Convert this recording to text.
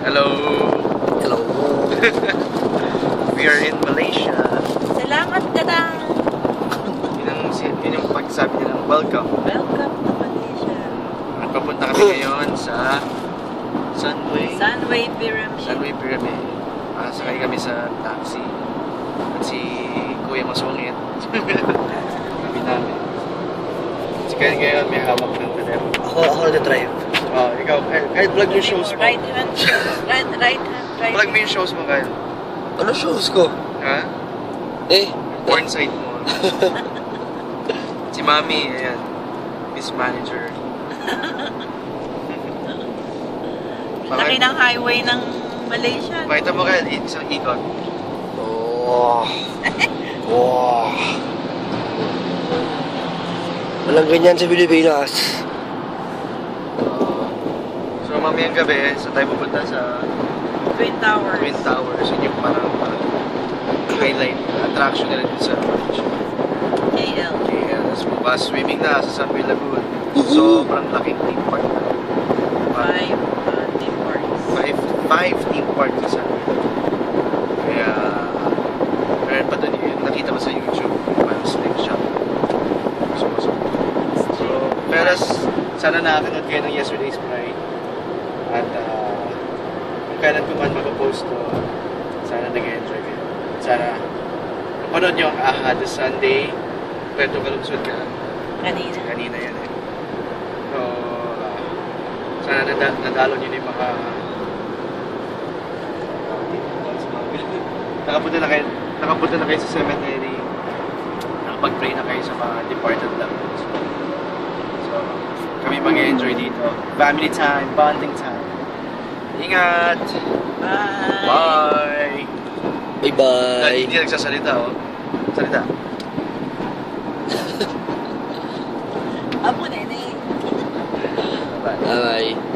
Hello. Hello. We are in Malaysia. Salamat kadang. Yun yung pagsabi nilang welcome. Welcome to Malaysia. At papunta kami ngayon sa Sunway Pyramid. Sunway Pyramid. Sakay kami sa taxi. At si Kuya masungit. Kami namin. Si Kyle ngayon may hawak ng telephone. Ako nag-drive. Ikaw, kahit vlog yung shows mo. Right hand drive. Vlog mo yung shows mo, Kyle. Ano shows ko? Ha? Porn site mo. Si Mami, ayan. Miss Manager. Laki ng highway ng Malaysia. Pakita mo Kyle, isang ikot. Wow. Walang ganyan sa Pilipinas. So mamayang gabi, saan tayo pupunta sa Twin Towers. Twin Towers. Yun yung parang highlight, attraction nila dito sa KL. KL. Tapos bukas, swimming na sa Sunway Lagoon. Sobrang laking theme park na. 5 theme parks. Five theme parks sa Sunway Lagoon. Kaya, meron pa doon yung nakita mo sa YouTube, parang slingshot. So, pero sana nakakanood kayo ng Yesterday's Bride. At kung kailan ko man mag-post to, sana nag-enjoy kayo. Sana napanood nyo ang AHA The Sunday, Puerto Kalunsod ka. Kanina yan eh. So, sana nadalo nyo na yung mga nakapunta na kayo sa cemetery, nakapag-pray na kayo sa mga departed loved ones. So, kami mag-enjoy dito. Family time, bonding time. Ingat! Bye! Bye! Bye-bye. Hindi nagsasalita, oh. Salita. Apo, nene. Bye. Bye-bye.